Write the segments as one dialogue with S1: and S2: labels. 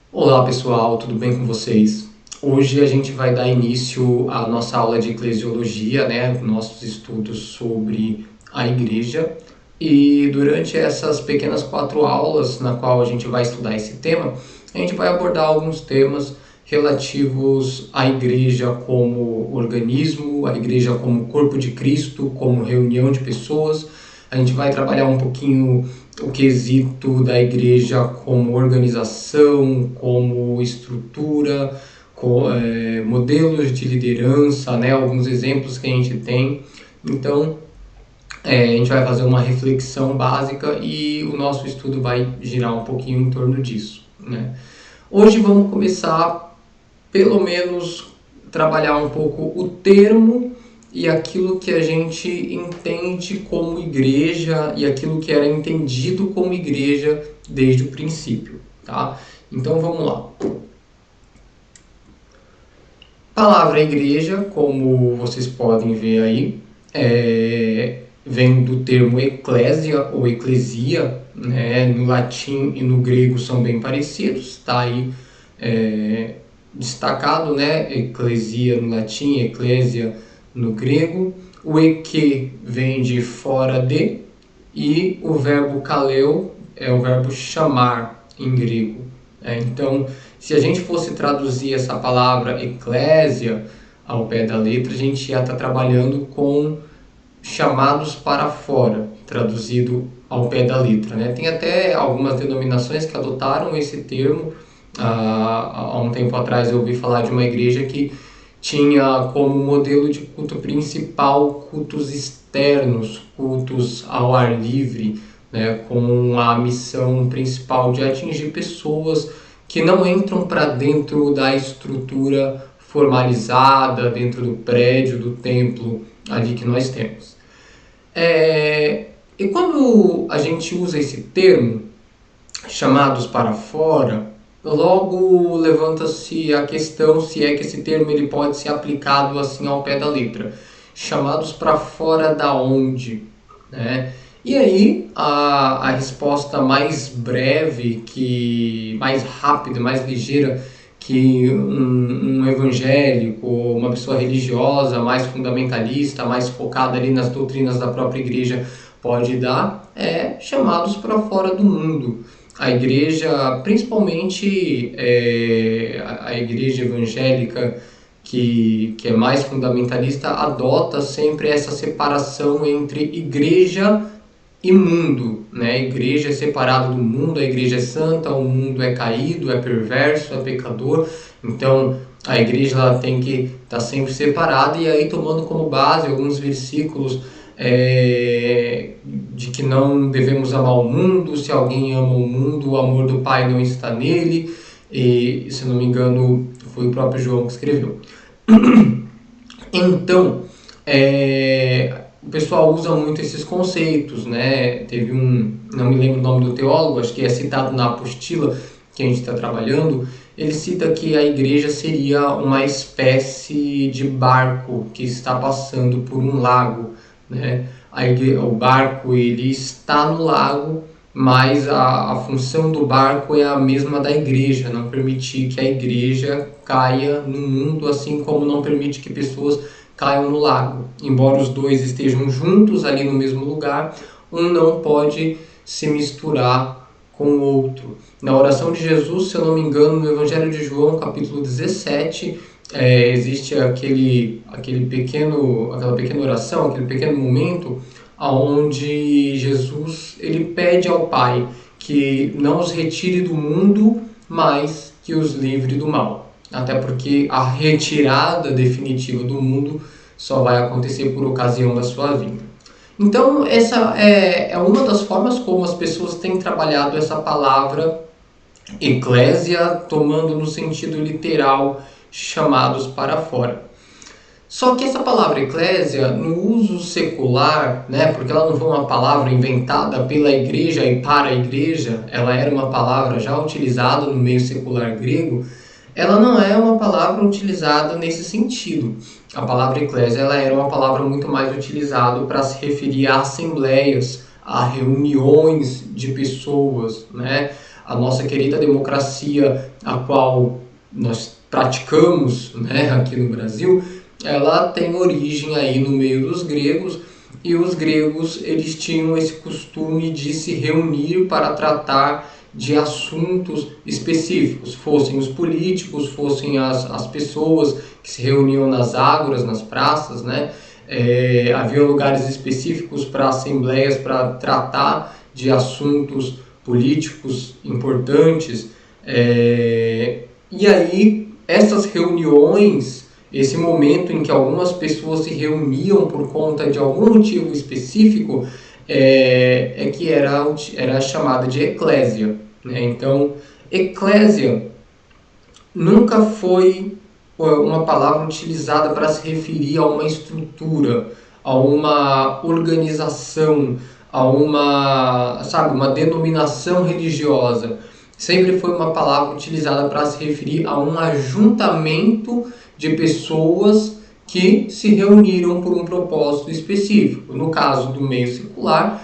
S1: Olá pessoal, tudo bem com vocês? Hoje a gente vai dar início à nossa aula de eclesiologia, nossos estudos sobre a igreja. E durante essas pequenas 4 aulas, na qual a gente vai estudar esse tema, a gente vai abordar alguns temas relativos à igreja como organismo, a igreja como corpo de Cristo, como reunião de pessoas. A gente vai trabalhar um pouquinho o quesito da igreja como organização, como estrutura, modelos de liderança, alguns exemplos que a gente tem. Então, a gente vai fazer uma reflexão básica e o nosso estudo vai girar um pouquinho em torno disso. Hoje vamos começar, pelo menos, trabalhar um pouco o termo e aquilo que a gente entende como igreja e aquilo que era entendido como igreja desde o princípio, tá? Então vamos lá. Palavra igreja, como vocês podem ver aí, vem do termo eclésia ou eclesia, no latim e no grego são bem parecidos, está aí destacado, eclesia no latim, eclésia no grego. O eke vem de fora de, e o verbo kaleo é o verbo chamar em grego. Então, se a gente fosse traduzir essa palavra eclésia ao pé da letra, a gente ia estar trabalhando com chamados para fora, traduzido ao pé da letra. Tem até algumas denominações que adotaram esse termo. Há um tempo atrás eu ouvi falar de uma igreja que tinha como modelo de culto principal cultos externos, cultos ao ar livre, com a missão principal de atingir pessoas que não entram para dentro da estrutura formalizada, dentro do prédio, do templo ali que nós temos. E quando a gente usa esse termo, chamados para fora, logo levanta-se a questão se é que esse termo ele pode ser aplicado assim ao pé da letra. Chamados para fora da onde? E aí a resposta mais breve, mais rápida, mais ligeira que um evangélico, uma pessoa religiosa, mais fundamentalista, mais focada ali nas doutrinas da própria igreja pode dar, é chamados para fora do mundo. A igreja, principalmente a igreja evangélica, que é mais fundamentalista, adota sempre essa separação entre igreja e mundo. A igreja é separada do mundo, a igreja é santa, o mundo é caído, é perverso, é pecador. Então a igreja ela tem que estar sempre separada, e aí tomando como base alguns versículos de que não devemos amar o mundo. Se alguém ama o mundo, o amor do Pai não está nele. E, se não me engano, foi o próprio João que escreveu. Então, o pessoal usa muito esses conceitos, Teve não me lembro o nome do teólogo, acho que é citado na apostila que a gente está trabalhando. Ele cita que a igreja seria uma espécie de barco que está passando por um lago, o barco ele está no lago, mas a função do barco é a mesma da igreja, não permitir que a igreja caia no mundo, assim como não permite que pessoas caiam no lago. Embora os dois estejam juntos ali no mesmo lugar, um não pode se misturar com o outro. Na oração de Jesus, se eu não me engano, no Evangelho de João, capítulo 17, existe aquela pequena oração, aquele pequeno momento onde Jesus ele pede ao Pai que não os retire do mundo, mas que os livre do mal. Até porque a retirada definitiva do mundo só vai acontecer por ocasião da sua vinda. Então, essa é uma das formas como as pessoas têm trabalhado essa palavra eclésia, tomando no sentido literal, chamados para fora. Só que essa palavra eclésia, no uso secular, porque ela não foi uma palavra inventada pela igreja e para a igreja, ela era uma palavra já utilizada no meio secular grego, ela não é uma palavra utilizada nesse sentido. A palavra eclésia ela era uma palavra muito mais utilizada para se referir a assembleias, a reuniões de pessoas, a nossa querida democracia, a qual nós praticamos, né, aqui no Brasil, ela tem origem aí no meio dos gregos, e os gregos eles tinham esse costume de se reunir para tratar de assuntos específicos, fossem os políticos, fossem as pessoas que se reuniam nas ágoras, nas praças, né? Havia lugares específicos para assembleias para tratar de assuntos políticos importantes. E aí, essas reuniões, esse momento em que algumas pessoas se reuniam por conta de algum motivo específico, que era chamada de eclésia, né? Então, eclésia nunca foi uma palavra utilizada para se referir a uma estrutura, a uma organização, a uma denominação religiosa. Sempre foi uma palavra utilizada para se referir a um ajuntamento de pessoas que se reuniram por um propósito específico. No caso do meio secular,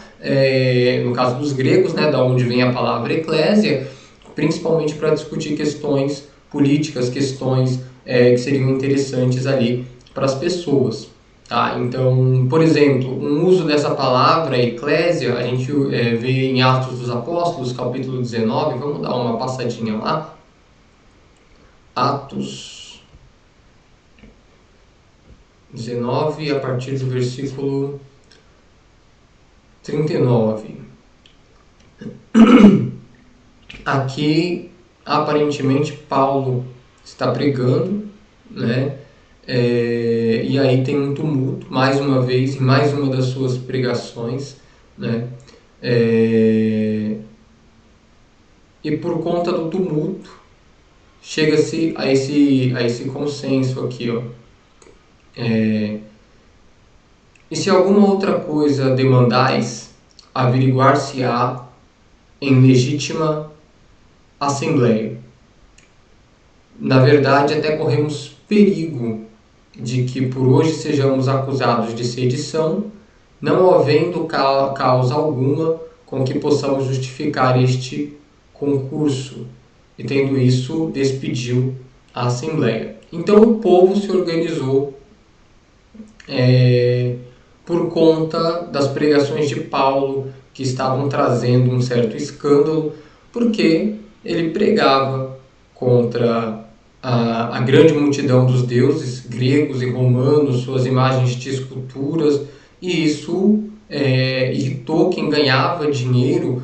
S1: no caso dos gregos, né, da onde vem a palavra eclésia, principalmente para discutir questões políticas, questões que seriam interessantes ali para as pessoas. Tá? Então, por exemplo, um uso dessa palavra eclésia, a gente vê em Atos dos Apóstolos, capítulo 19, vamos dar uma passadinha lá. Atos 19, a partir do versículo 39. Aqui, aparentemente, Paulo está pregando, né? E aí tem um tumulto, mais uma vez, em mais uma das suas pregações, né? E por conta do tumulto, chega-se a esse consenso aqui, ó. E se alguma outra coisa demandais, averiguar-se-á em legítima assembleia. Na verdade, até corremos perigo de que por hoje sejamos acusados de sedição, não havendo causa alguma com que possamos justificar este concurso. E tendo isso, despediu a assembleia. Então o povo se organizou por conta das pregações de Paulo, que estavam trazendo um certo escândalo, porque ele pregava contra a grande multidão dos deuses gregos e romanos, suas imagens de esculturas, e isso irritou quem ganhava dinheiro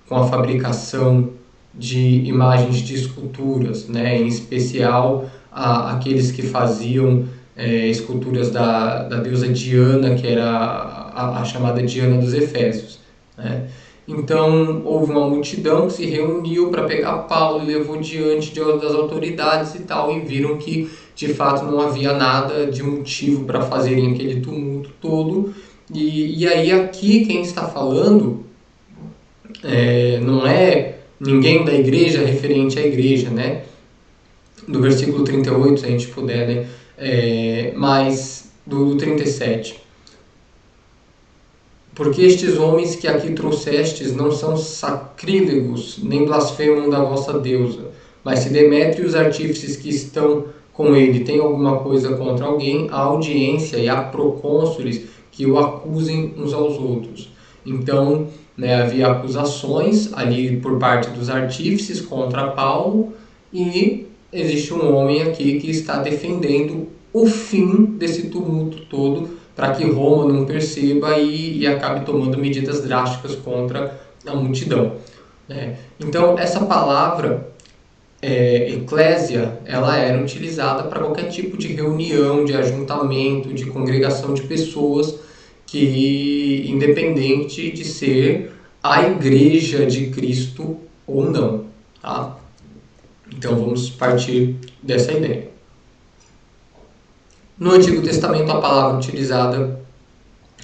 S1: com a fabricação de imagens de esculturas, né? Em especial aqueles que faziam esculturas da deusa Diana, que era a chamada Diana dos Efésios, né? Então houve uma multidão que se reuniu para pegar Paulo e levou diante das autoridades e tal, e viram que de fato não havia nada de motivo para fazerem aquele tumulto todo. E aí aqui quem está falando não é ninguém da igreja referente à igreja, né? Do versículo 38, se a gente puder, né? Mas do 37. Porque estes homens que aqui trouxestes não são sacrílegos, nem blasfemam da vossa deusa. Mas se Demétrio e os artífices que estão com ele têm alguma coisa contra alguém, há audiência e há procônsules que o acusem uns aos outros. Então, né, havia acusações ali por parte dos artífices contra Paulo, e existe um homem aqui que está defendendo o fim desse tumulto todo, para que Roma não perceba e acabe tomando medidas drásticas contra a multidão, né? Então, essa palavra, eclésia, ela era utilizada para qualquer tipo de reunião, de ajuntamento, de congregação de pessoas que, independente de ser a igreja de Cristo ou não, tá? Então, vamos partir dessa ideia. No Antigo Testamento, a palavra utilizada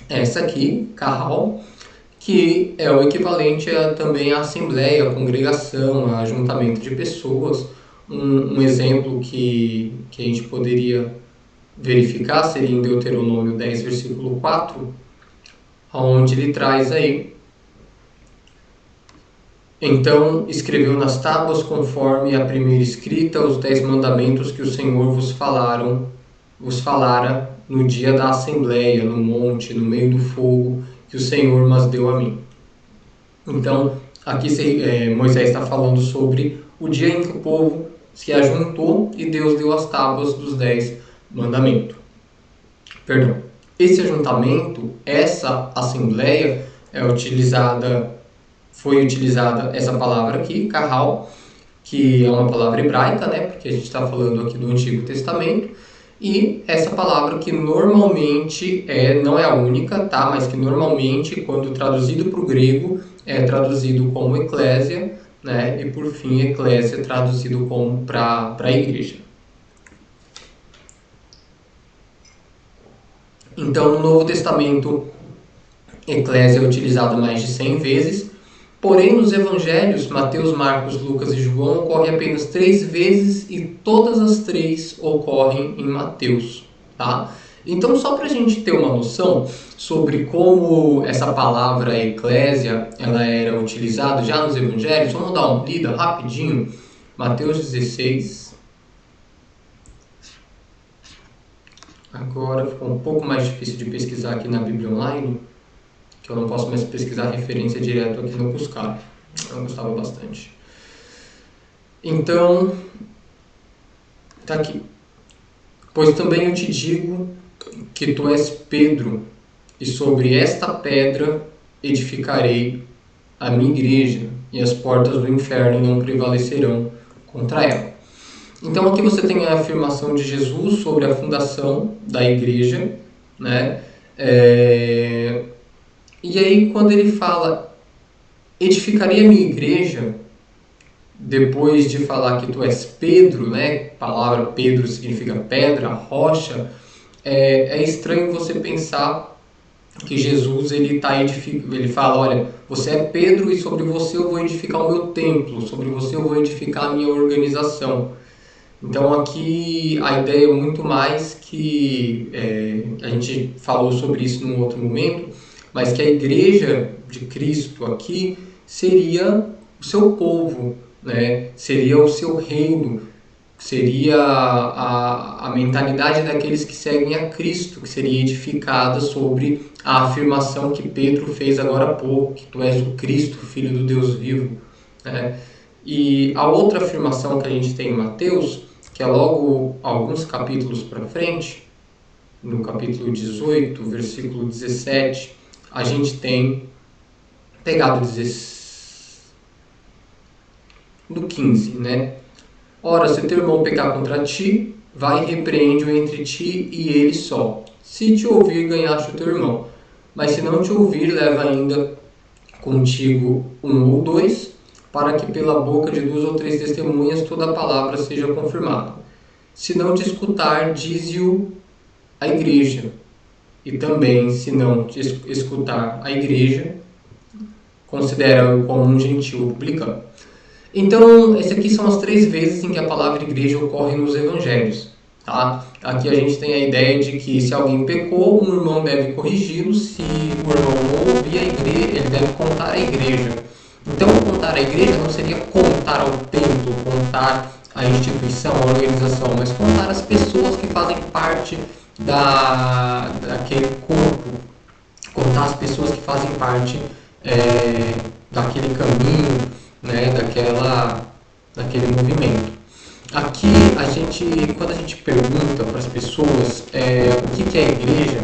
S1: é essa aqui, kahal, que é o equivalente também à assembleia, à congregação, a ajuntamento de pessoas. Um exemplo que a gente poderia verificar seria em Deuteronômio 10, versículo 4, onde ele traz aí Então escreveu nas tábuas, conforme a primeira escrita, os 10 mandamentos que o Senhor vos falara no dia da assembleia, no monte, no meio do fogo, que o Senhor mas deu a mim. Então, aqui Moisés está falando sobre o dia em que o povo se ajuntou e Deus deu as tábuas dos 10 mandamentos. Perdão. Esse ajuntamento, essa assembleia, foi utilizada essa palavra aqui, kahal, que é uma palavra hebraica, né? Porque a gente está falando aqui do Antigo Testamento. E essa palavra que normalmente não é a única, tá? Mas que normalmente, quando traduzido para o grego, é traduzido como eclésia, né? E por fim, eclésia traduzido como para a igreja. Então, no Novo Testamento, eclésia é utilizado mais de 100 vezes, porém nos evangelhos, Mateus, Marcos, Lucas e João, ocorre apenas 3 vezes e todas as 3 ocorrem em Mateus, tá? Então, só para a gente ter uma noção sobre como essa palavra eclésia ela era utilizada já nos evangelhos, vamos dar uma lida rapidinho. Mateus 16. Agora ficou um pouco mais difícil de pesquisar aqui na Bíblia Online, que eu não posso mais pesquisar referência direto aqui no Buscar. Eu gostava bastante. Então, tá aqui. Pois também eu te digo que tu és Pedro, e sobre esta pedra edificarei a minha igreja, e as portas do inferno não prevalecerão contra ela. Então aqui você tem a afirmação de Jesus sobre a fundação da igreja, né? E aí quando ele fala edificaria a minha igreja, depois de falar que tu és Pedro, né? A palavra Pedro significa pedra, rocha. É estranho você pensar que Jesus ele fala, olha, você é Pedro e sobre você eu vou edificar o meu templo, sobre você eu vou edificar a minha organização. Então aqui a ideia é muito mais que, a gente falou sobre isso num outro momento, mas que a igreja de Cristo aqui seria o seu povo, né? Seria o seu reino, seria a mentalidade daqueles que seguem a Cristo, que seria edificada sobre a afirmação que Pedro fez agora há pouco, que tu és o Cristo, Filho do Deus vivo, né? E a outra afirmação que a gente tem em Mateus, que é logo alguns capítulos para frente, no capítulo 18, versículo 17, a gente tem pegado do 15, né? Ora, se teu irmão pecar contra ti, vai e repreende-o entre ti e ele só. Se te ouvir, ganhaste o teu irmão. Mas se não te ouvir, leva ainda contigo 1 ou 2, para que pela boca de 2 ou 3 testemunhas toda a palavra seja confirmada. Se não te escutar, dize-o à igreja. E também, se não te escutar a igreja, considera-o como um gentil publicano. Então, essas aqui são as 3 vezes em que a palavra igreja ocorre nos evangelhos. Tá? Aqui a gente tem a ideia de que se alguém pecou, um irmão deve corrigi-lo, se o irmão não ouvir a igreja, ele deve contar à igreja. Então, contar à igreja não seria contar ao templo, contar à instituição, à organização, mas contar às pessoas que fazem parte daquele corpo, contar às pessoas que fazem parte daquele caminho, né, daquele movimento. Aqui, quando a gente pergunta para as pessoas o que é a igreja,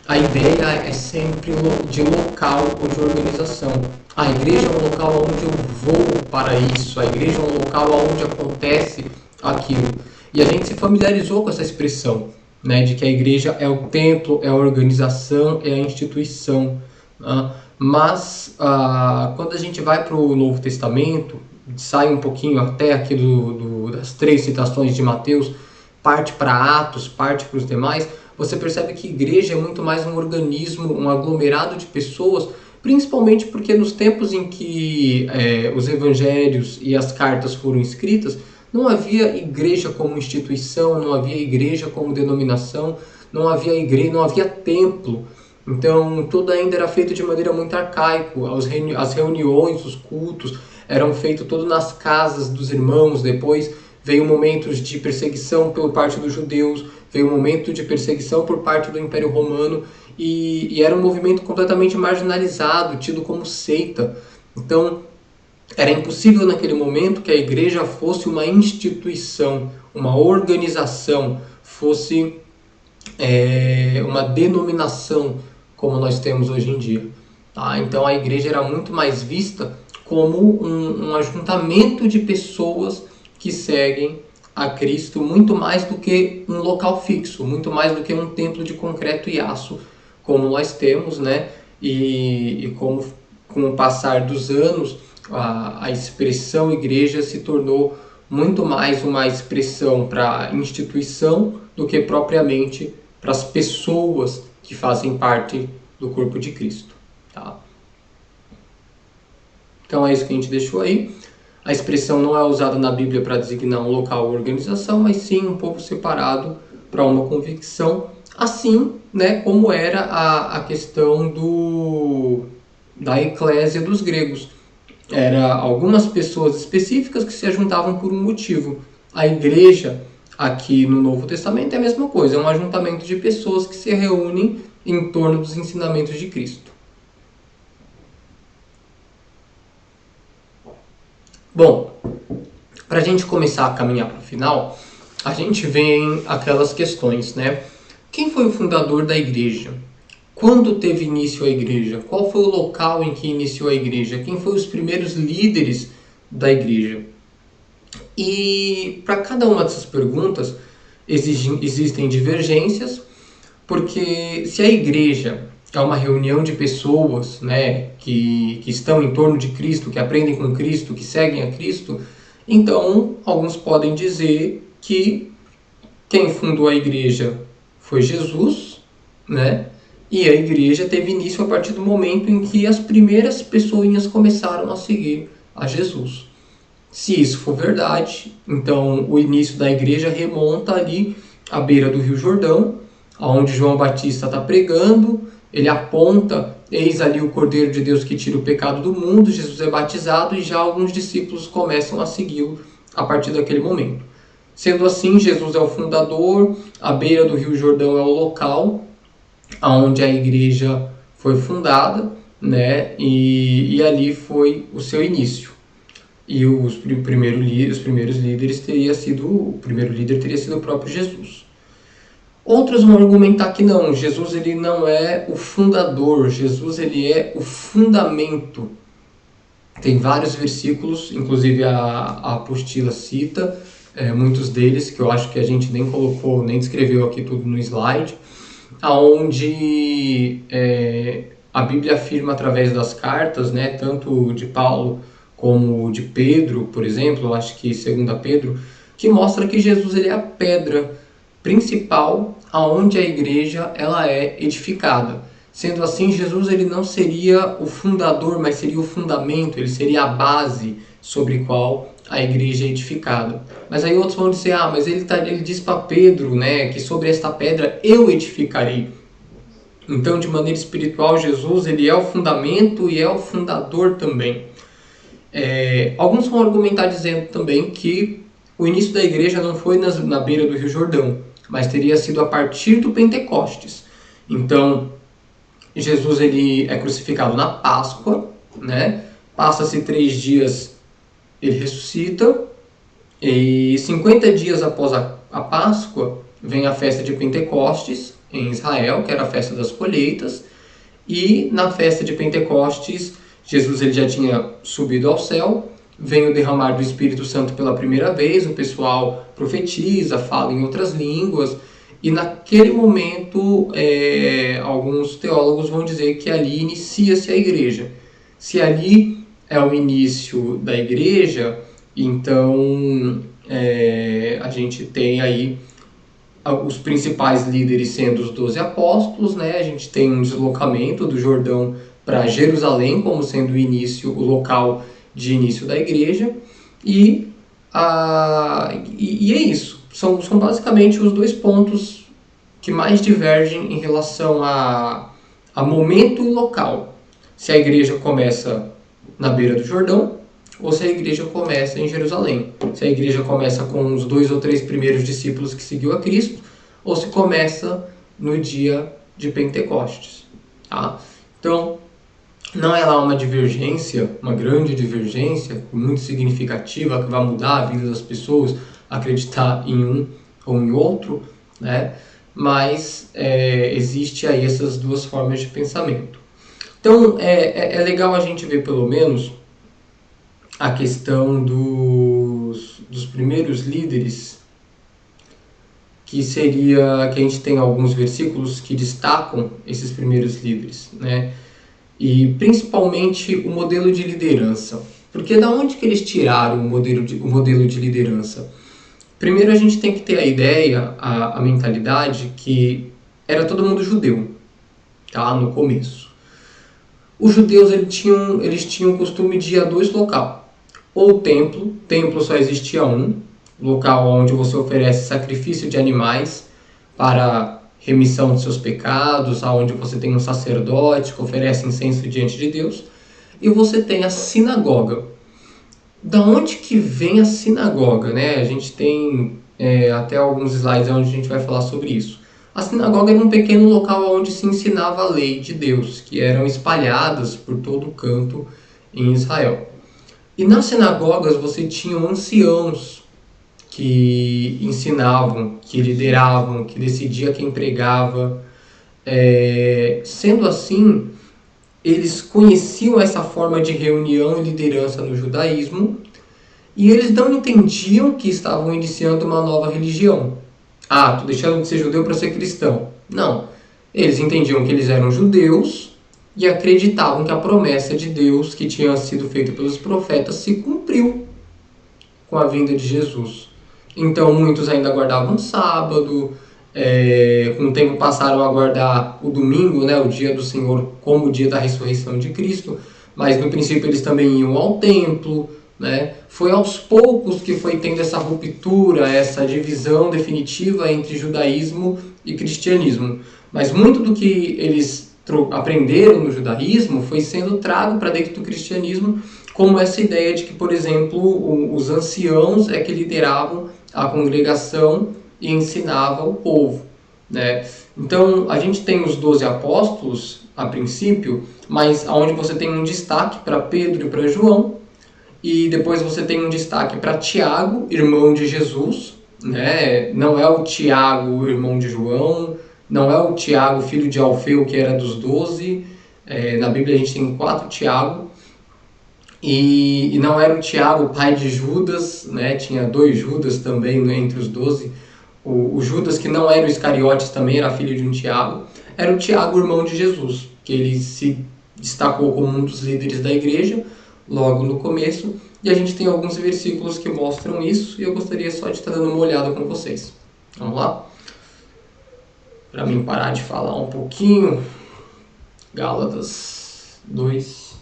S1: a ideia é sempre de local ou de organização. A igreja é um local onde eu vou para isso, a igreja é um local onde acontece aquilo. E a gente se familiarizou com essa expressão, né, de que a igreja é o templo, é a organização, é a instituição. Né? Mas quando a gente vai para o Novo Testamento, sai um pouquinho até aqui das 3 citações de Mateus, parte para Atos, parte para os demais, você percebe que igreja é muito mais um organismo, um aglomerado de pessoas, principalmente porque nos tempos em que os evangelhos e as cartas foram escritas, não havia igreja como instituição, não havia igreja como denominação, não havia igreja, não havia templo. Então, tudo ainda era feito de maneira muito arcaica. As reuniões, os cultos eram feitos todos nas casas dos irmãos. Depois veio momentos de perseguição por parte dos judeus, veio um momento de perseguição por parte do Império Romano, e era um movimento completamente marginalizado, tido como seita. Então, era impossível naquele momento que a igreja fosse uma instituição, uma organização, fosse uma denominação como nós temos hoje em dia. Tá? Então a igreja era muito mais vista como um ajuntamento de pessoas que seguem a Cristo, muito mais do que um local fixo, muito mais do que um templo de concreto e aço, como nós temos, né? E como com o passar dos anos, a expressão igreja se tornou muito mais uma expressão para a instituição do que propriamente para as pessoas que fazem parte do corpo de Cristo. Tá? Então é isso que a gente deixou aí. A expressão não é usada na Bíblia para designar um local ou organização, mas sim um povo separado para uma convicção, assim, né, como era a questão da eclésia dos gregos. Era algumas pessoas específicas que se ajuntavam por um motivo. A igreja, aqui no Novo Testamento, é a mesma coisa, é um ajuntamento de pessoas que se reúnem em torno dos ensinamentos de Cristo. Bom, para a gente começar a caminhar para o final, a gente vem aquelas questões, né? Quem foi o fundador da igreja? Quando teve início a igreja? Qual foi o local em que iniciou a igreja? Quem foram os primeiros líderes da igreja? E para cada uma dessas perguntas existem divergências, porque se a igreja é uma reunião de pessoas, né, que estão em torno de Cristo, que aprendem com Cristo, que seguem a Cristo, então alguns podem dizer que quem fundou a igreja foi Jesus, né? E a igreja teve início a partir do momento em que as primeiras pessoinhas começaram a seguir a Jesus. Se isso for verdade, então o início da igreja remonta ali à beira do Rio Jordão, onde João Batista está pregando. Ele aponta, eis ali o Cordeiro de Deus que tira o pecado do mundo. Jesus é batizado e já alguns discípulos começam a segui-lo a partir daquele momento. Sendo assim, Jesus é o fundador, a beira do Rio Jordão é o local onde a igreja foi fundada, né? E ali foi o seu início. E o primeiro líder teria sido o próprio Jesus. Outros vão argumentar que não, Jesus ele não é o fundador, Jesus ele é o fundamento. Tem vários versículos, inclusive a apostila cita muitos deles, que eu acho que a gente nem colocou, nem descreveu aqui tudo no slide, onde a Bíblia afirma através das cartas, né, tanto de Paulo como de Pedro, por exemplo, eu acho que 2 Pedro, que mostra que Jesus ele é a pedra principal aonde a igreja ela é edificada. Sendo assim, Jesus ele não seria o fundador, mas seria o fundamento, ele seria a base sobre qual a igreja é edificada. Mas aí outros vão dizer, mas ele diz para Pedro, né, que sobre esta pedra eu edificarei. Então, de maneira espiritual, Jesus ele é o fundamento e é o fundador também. Alguns vão argumentar dizendo também que o início da igreja não foi na beira do Rio Jordão, mas teria sido a partir do Pentecostes. Então, Jesus ele é crucificado na Páscoa, né? Passa-se 3 dias, ele ressuscita, e 50 dias após a Páscoa, vem a festa de Pentecostes, em Israel, que era a festa das colheitas, e na festa de Pentecostes, Jesus ele já tinha subido ao céu, vem o derramar do Espírito Santo pela primeira vez, o pessoal profetiza, fala em outras línguas, e naquele momento alguns teólogos vão dizer que ali inicia-se a igreja. Se ali é o início da igreja, então a gente tem aí os principais líderes sendo os 12 apóstolos, né? A gente tem um deslocamento do Jordão para Jerusalém como sendo o local de início da igreja, e é isso. São basicamente os 2 pontos que mais divergem em relação a momento e local. Se a igreja começa na beira do Jordão, ou se a igreja começa em Jerusalém. Se a igreja começa com os 2 ou 3 primeiros discípulos que seguiu a Cristo, ou se começa no dia de Pentecostes. Tá? Então, não é lá uma divergência, uma grande divergência, muito significativa, que vai mudar a vida das pessoas, acreditar em um ou em outro, né? Mas existe aí essas duas formas de pensamento. Então, é legal a gente ver, pelo menos, a questão dos primeiros líderes, que seria que a gente tem alguns versículos que destacam esses primeiros líderes, né? E principalmente o modelo de liderança. Porque da onde que eles tiraram o modelo de liderança? Primeiro a gente tem que ter a ideia, a mentalidade que era todo mundo judeu, tá? No começo. Os judeus eles tinham o costume de ir a 2 locais. Ou templo só existia um, local onde você oferece sacrifício de animais para remissão de seus pecados, onde você tem um sacerdote que oferece incenso diante de Deus, e você tem a sinagoga. Da onde que vem a sinagoga, né? A gente tem até alguns slides onde a gente vai falar sobre isso. A sinagoga era um pequeno local onde se ensinava a lei de Deus, que eram espalhadas por todo o canto em Israel. E nas sinagogas você tinha anciãos que ensinavam, que lideravam, que decidia quem pregava. Sendo assim, eles conheciam essa forma de reunião e liderança no judaísmo e eles não entendiam que estavam iniciando uma nova religião. Ah, tô deixando de ser judeu para ser cristão. Não. Eles entendiam que eles eram judeus e acreditavam que a promessa de Deus que tinha sido feita pelos profetas se cumpriu com a vinda de Jesus. Então muitos ainda guardavam sábado, com o tempo passaram a guardar o domingo, né, o dia do Senhor, como o dia da ressurreição de Cristo, mas no princípio eles também iam ao templo, né? Foi aos poucos que foi tendo essa ruptura, essa divisão definitiva entre judaísmo e cristianismo. Mas muito do que eles aprenderam no judaísmo foi sendo trago para dentro do cristianismo, como essa ideia de que, por exemplo, os anciãos é que lideravam a congregação e ensinavam o povo, né? Então, a gente tem os 12 apóstolos, a princípio, mas onde você tem um destaque para Pedro e para João, e depois você tem um destaque para Tiago, irmão de Jesus, né? Não é o Tiago, irmão de João, não é o Tiago, filho de Alfeu, que era dos 12. Na Bíblia a gente tem 4 Tiago. E não era o Tiago, pai de Judas, né? Tinha 2 Judas também, né, entre os 12. O Judas, que não era o Iscariotes, também era filho de um Tiago. Era o Tiago, irmão de Jesus, que ele se destacou como um dos líderes da igreja, logo no começo. E a gente tem alguns versículos que mostram isso, e eu gostaria só de estar dando uma olhada com vocês. Vamos lá? Para mim parar de falar um pouquinho. Gálatas 2.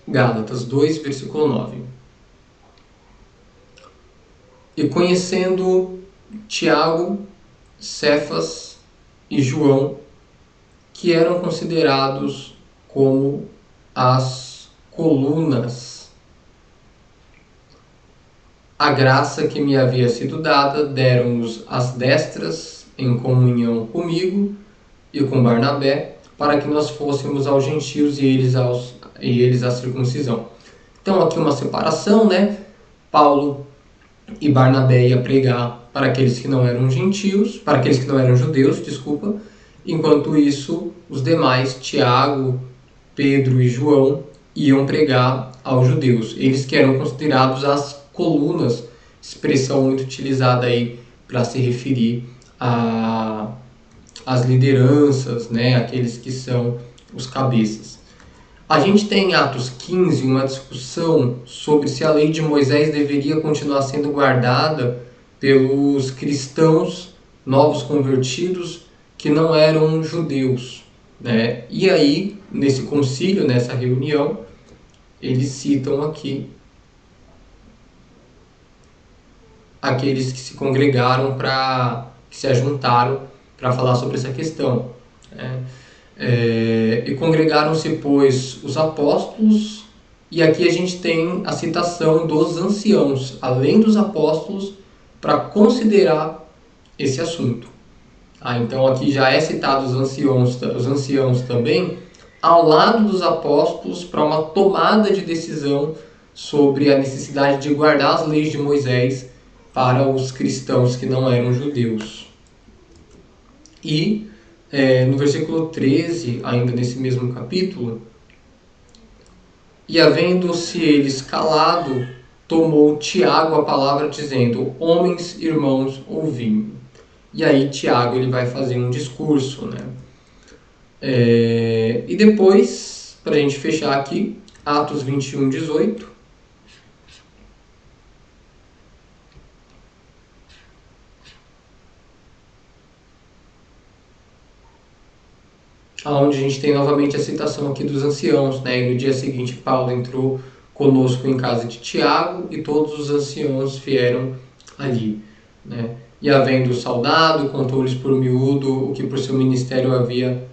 S1: Gálatas 2, versículo 9. E conhecendo Tiago, Cefas e João, que eram considerados como as colunas, a graça que me havia sido dada, deram-nos as destras em comunhão comigo e com Barnabé, para que nós fôssemos aos gentios e eles à circuncisão. Então aqui uma separação, né? Paulo e Barnabé ia pregar para aqueles que não eram gentios, para aqueles que não eram judeus, desculpa. Enquanto isso, os demais, Tiago, Pedro e João, iam pregar aos judeus. Eles que eram considerados as colunas, expressão muito utilizada aí para se referir às lideranças, né? Aqueles que são os cabeças. A gente tem em Atos 15 uma discussão sobre se a lei de Moisés deveria continuar sendo guardada pelos cristãos novos convertidos que não eram judeus, né? E aí, nesse concílio, nessa reunião, eles citam aqui aqueles que se congregaram, que se ajuntaram para falar sobre essa questão, né? E congregaram-se, pois, os apóstolos, e aqui a gente tem a citação dos anciãos, além dos apóstolos, para considerar esse assunto. Então aqui já é citado os anciãos também, ao lado dos apóstolos, para uma tomada de decisão sobre a necessidade de guardar as leis de Moisés para os cristãos que não eram judeus. E no versículo 13, ainda nesse mesmo capítulo, e havendo-se eles calado, tomou Tiago a palavra dizendo: homens, irmãos, ouvi-me. E aí Tiago ele vai fazer um discurso, né? E depois, para a gente fechar aqui, Atos 21, 18. Onde a gente tem novamente a citação aqui dos anciãos, né? E no dia seguinte Paulo entrou conosco em casa de Tiago e todos os anciãos vieram ali, né? E havendo saudado, contou-lhes por miúdo o que por seu ministério havia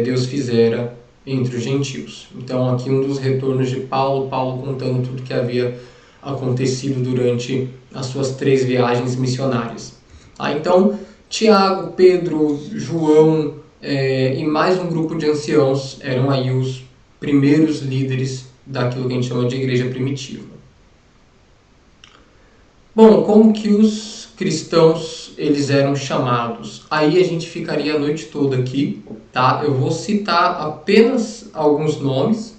S1: Deus fizera entre os gentios. Então aqui um dos retornos de Paulo contando tudo que havia acontecido durante as suas 3 viagens missionárias. Então Tiago, Pedro, João e mais um grupo de anciãos eram aí os primeiros líderes daquilo que a gente chama de igreja primitiva. Bom, como que os cristãos eles eram chamados? Aí a gente ficaria a noite toda aqui, tá? Eu vou citar apenas alguns nomes.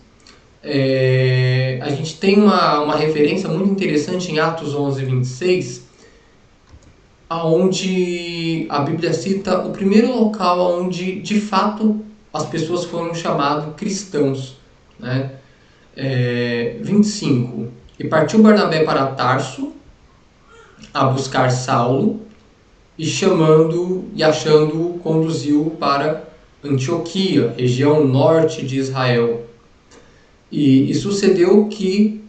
S1: A gente tem uma referência muito interessante em Atos 11, 26, onde a Bíblia cita o primeiro local onde de fato as pessoas foram chamadas cristãos, né? 25. E partiu Barnabé para Tarso a buscar Saulo, e chamando e achando-o, conduziu-o para Antioquia, região norte de Israel. E sucedeu que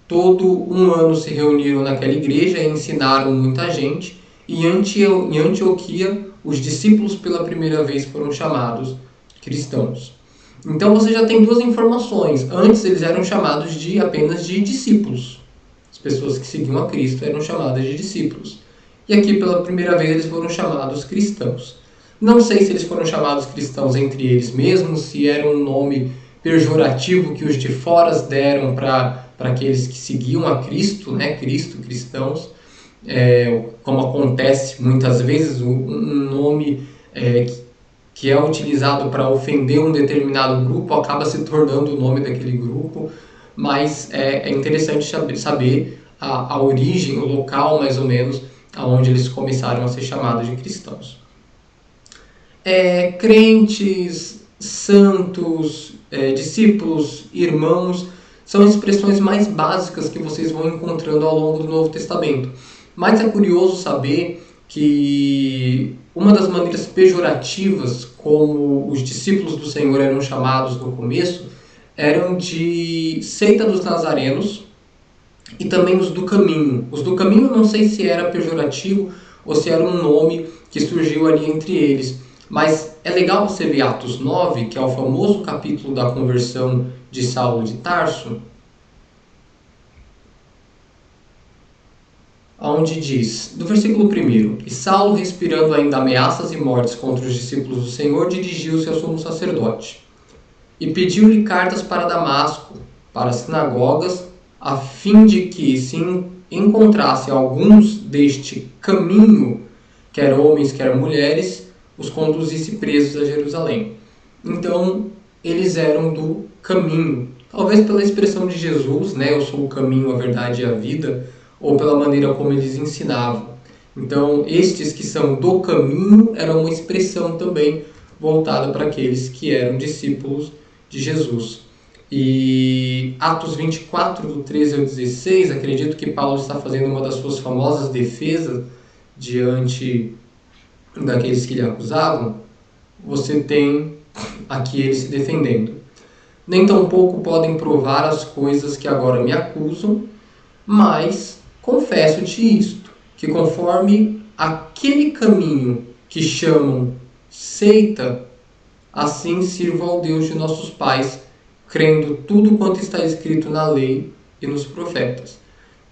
S1: todo um ano se reuniram naquela igreja e ensinaram muita gente, e em Antioquia os discípulos pela primeira vez foram chamados cristãos. Então você já tem 2 informações. Antes eles eram chamados apenas de discípulos. As pessoas que seguiam a Cristo eram chamadas de discípulos. E aqui pela primeira vez eles foram chamados cristãos. Não sei se eles foram chamados cristãos entre eles mesmos, se era um nome pejorativo que os de fora deram para aqueles que seguiam a Cristo, né? Cristo, cristãos. Como acontece muitas vezes, um nome que é utilizado para ofender um determinado grupo acaba se tornando o nome daquele grupo, mas é interessante saber a origem, o local mais ou menos, onde eles começaram a ser chamados de cristãos. Crentes, santos, discípulos, irmãos, são expressões mais básicas que vocês vão encontrando ao longo do Novo Testamento. Mas é curioso saber que uma das maneiras pejorativas como os discípulos do Senhor eram chamados no começo eram de seita dos nazarenos e também os do caminho. Os do caminho não sei se era pejorativo ou se era um nome que surgiu ali entre eles. Mas é legal você ver Atos 9, que é o famoso capítulo da conversão de Saulo de Tarso, onde diz, do versículo 1, e Saulo, respirando ainda ameaças e mortes contra os discípulos do Senhor, dirigiu-se ao sumo sacerdote e pediu-lhe cartas para Damasco, para as sinagogas, a fim de que, se encontrasse alguns deste caminho, quer homens, quer mulheres, os conduzisse presos a Jerusalém. Então, eles eram do caminho. Talvez pela expressão de Jesus, né? Eu sou o caminho, a verdade e a vida, ou pela maneira como eles ensinavam. Então, estes que são do caminho eram uma expressão também voltada para aqueles que eram discípulos de Jesus. E Atos 24, do 13 ao 16, acredito que Paulo está fazendo uma das suas famosas defesas diante daqueles que lhe acusavam. Você tem aqui ele se defendendo. Nem tampouco podem provar as coisas que agora me acusam, mas confesso-te isto, que conforme aquele caminho que chamam seita, assim sirvo ao Deus de nossos pais, crendo tudo quanto está escrito na lei e nos profetas.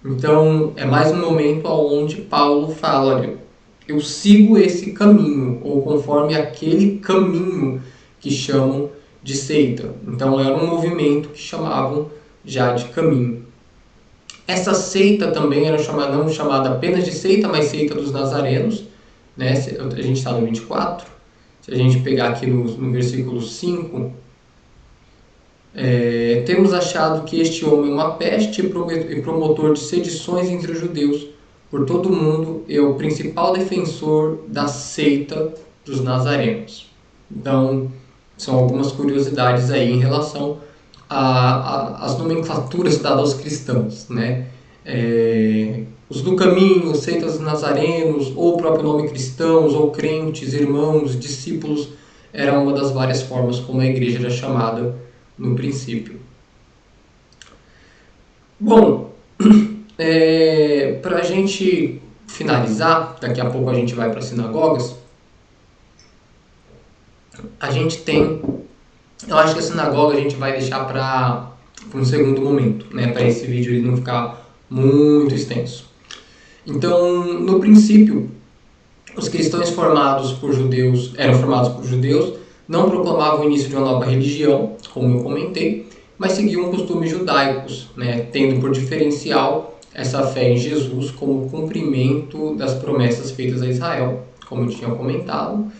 S1: Então, é mais um momento onde Paulo fala, olha, eu sigo esse caminho, ou conforme aquele caminho que chamam de seita. Então, era um movimento que chamavam já de caminho. Essa seita também era chamada, não chamada apenas de seita, mas seita dos nazarenos, né? A gente está no 24. Se a gente pegar aqui no versículo 5, temos achado que este homem é uma peste e promotor de sedições entre os judeus por todo o mundo e é o principal defensor da seita dos nazarenos. Então, são algumas curiosidades aí em relação às nomenclaturas dadas aos cristãos, né? Os do caminho, seitas dos nazarenos, ou o próprio nome cristãos, ou crentes, irmãos, discípulos, era uma das várias formas como a igreja era chamada no princípio. Bom, para a gente finalizar, daqui a pouco a gente vai para as sinagogas, a gente tem, eu acho que a sinagoga a gente vai deixar para um segundo momento, né, para esse vídeo ele não ficar muito extenso. Então, no princípio, os cristãos eram formados por judeus, não proclamavam o início de uma nova religião, como eu comentei, mas seguiam costumes judaicos, né, tendo por diferencial essa fé em Jesus como cumprimento das promessas feitas a Israel, como eu tinha comentado.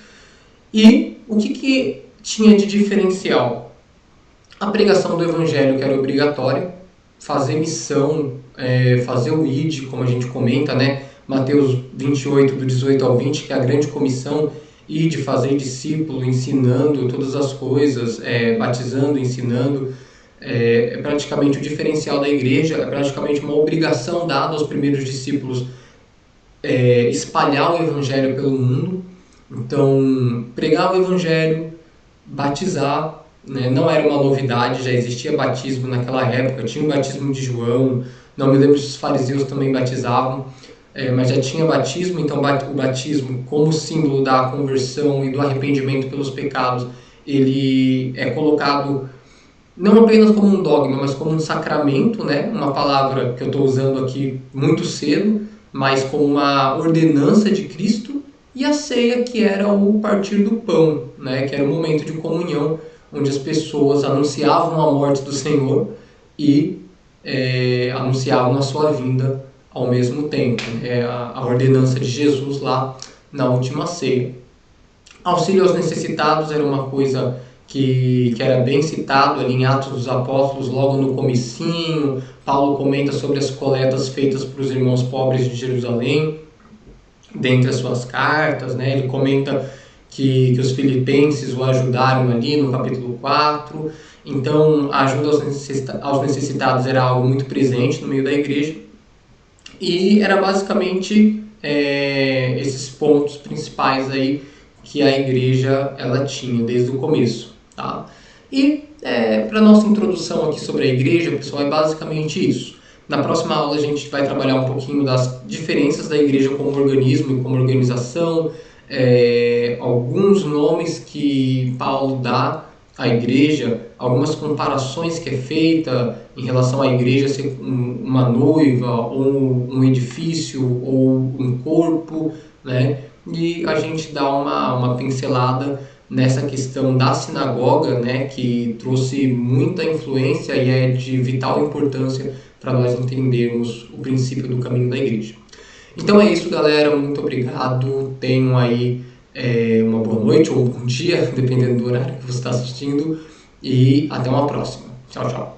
S1: E o que tinha de diferencial? A pregação do evangelho, que era obrigatória, fazer missão, fazer o ID, como a gente comenta, né? Mateus 28, do 18 ao 20, que é a grande comissão, de fazer discípulo, ensinando todas as coisas, batizando, ensinando. É praticamente o diferencial da igreja, é praticamente uma obrigação dada aos primeiros discípulos espalhar o evangelho pelo mundo. Então, pregar o evangelho, batizar, né? Não era uma novidade, já existia batismo naquela época, tinha o batismo de João, não me lembro se os fariseus também batizavam, mas já tinha batismo. Então o batismo, como símbolo da conversão e do arrependimento pelos pecados, ele é colocado não apenas como um dogma, mas como um sacramento, né? Uma palavra que eu estou usando aqui muito cedo, mas como uma ordenança de Cristo. E a ceia, que era o partir do pão, né? Que era o momento de comunhão, onde as pessoas anunciavam a morte do Senhor e anunciavam a sua vinda ao mesmo tempo. A ordenança de Jesus lá na última ceia. Auxílio aos necessitados era uma coisa que era bem citado ali em Atos dos Apóstolos, logo no comecinho. Paulo comenta sobre as coletas feitas para os irmãos pobres de Jerusalém, dentre as suas cartas, né? Ele comenta que os filipenses o ajudaram ali no capítulo 4. Então, a ajuda aos necessitados era algo muito presente no meio da igreja. E era basicamente esses pontos principais aí que a igreja ela tinha desde o começo, tá? E para nossa introdução aqui sobre a igreja, pessoal, é basicamente isso. Na próxima aula a gente vai trabalhar um pouquinho das diferenças da igreja como organismo e como organização, alguns nomes que Paulo dá à igreja, algumas comparações que é feita em relação à igreja ser uma noiva, ou um edifício, ou um corpo, né? E a gente dá uma pincelada nessa questão da sinagoga, né, que trouxe muita influência e é de vital importância para nós entendermos o princípio do caminho da igreja. Então é isso, galera. Muito obrigado. Tenham aí uma boa noite ou um bom dia, dependendo do horário que você está assistindo. E até uma próxima. Tchau, tchau.